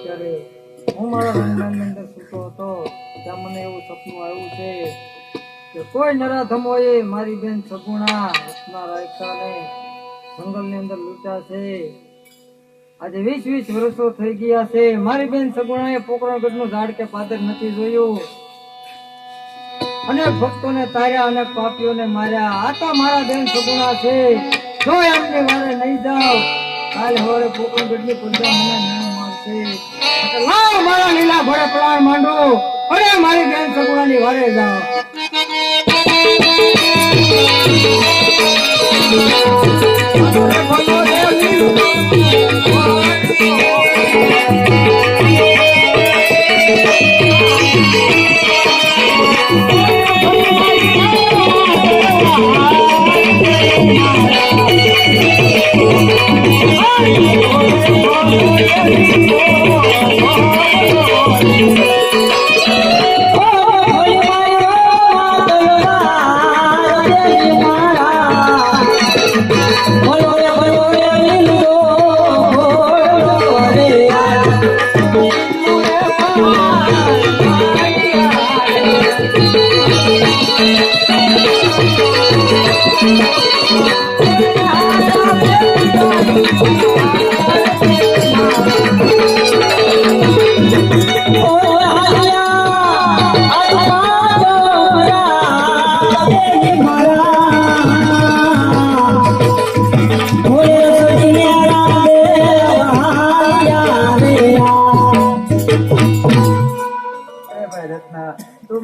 અત્યારે હું મારા રંગની અંદર સૂતો હતો ત્યાં મને એવું સપનું આવ્યું છે કે કોઈ નરાધમોએ મારી બેન સગુણા રત્ના રાયકાને જંગલની અંદર લૂંટ્યા છે. આજે 20 વર્ષો થઈ ગયા છે. મારી બેન સગુણાએ પોકરણગઢનું ઝાડ કે પાદર નથી જોયું. અનેક ભક્તોને તાર્યા, અનેક પાપીઓને માર્યા. આ તો મારા બેન સગુણા છે. જો એમની વારે નહીં જાવ કાલે હવારે પોકરણગઢની પ્રજા મને ન્યાય મારશે. લાવ મારા લીલા ભરે પ્રાણ માંડો અને મારી બેન સગુણાની વારે જાઓ.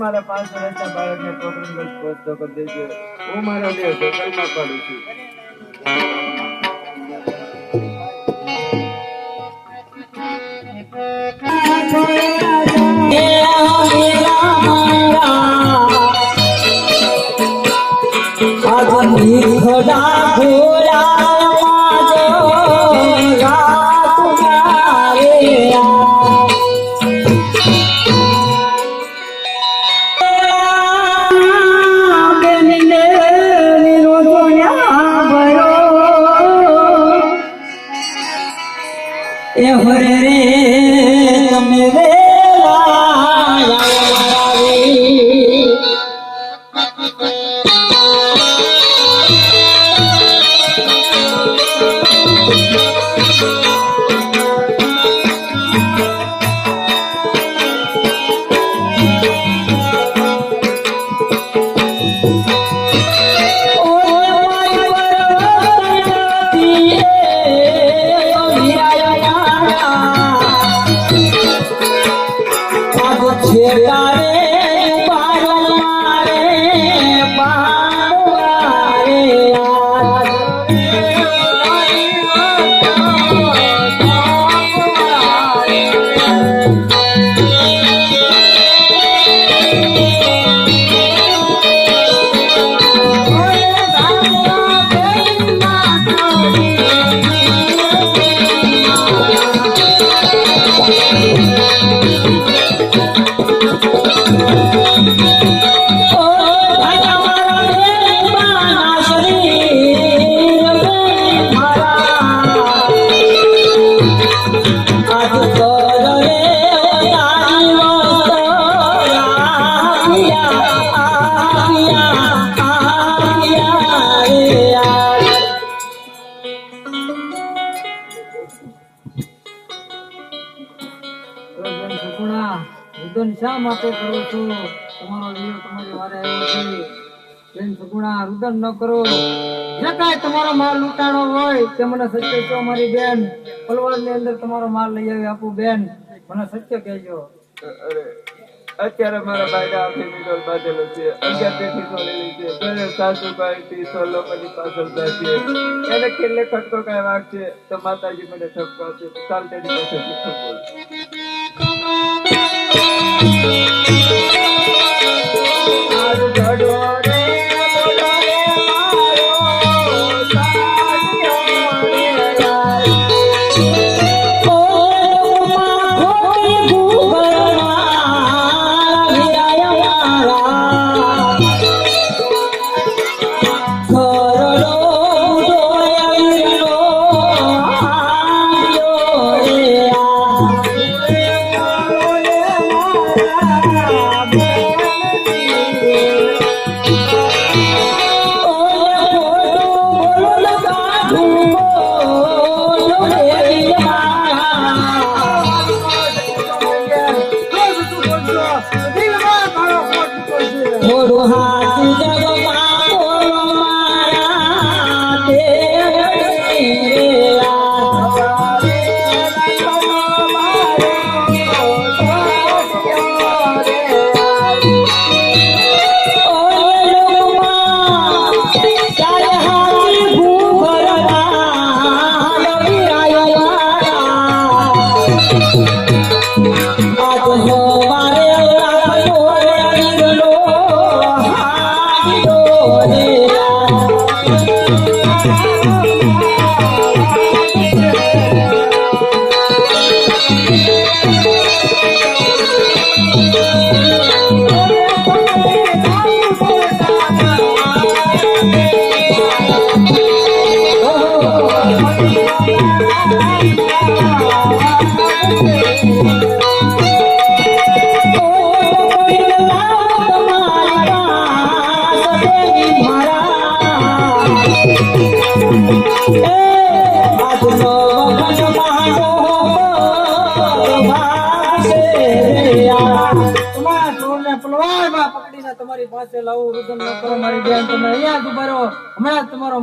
મારા 5 વર્ષના બાળકને પોકરણગઢ પહોંચતો કરી દેજો. હું મારા દેહ જંગલમાં પડું છું. શા માટે કરો છો? તમારો લીલો તમારી વારે આવ્યો છે. બેન સગુણા, રુદન ન કરો. જે કાંઈ તમારો માલ લૂંટાણો હોય તે મને સત્ય કહો મારી બેન. પલવારની અંદર તમારો માલ લઈ આવી આપું બેન. મને સત્ય કહેજો. અરે અત્યારે મારા ભાઈના આખી મિડલ બાંધેલો છે. 11 પેટી સોલેલી છે. ઘરે સાસુભાઈ થી સોલોપની પાછળ જાય છે. એને કેટલે ખટકો કઈ વાગ છે તો માતાજી મને ઠપકો આપશે. ચાલ તેની પાસે ઠપકો બોલ. Yeah. તમારા ચોરને પલવારમાં પકડીને તમારી પાસે લાવું રુદન ન કરો મારી બેન તમે અહીંયા જ ઉભા રહો હમણાં જ તમારો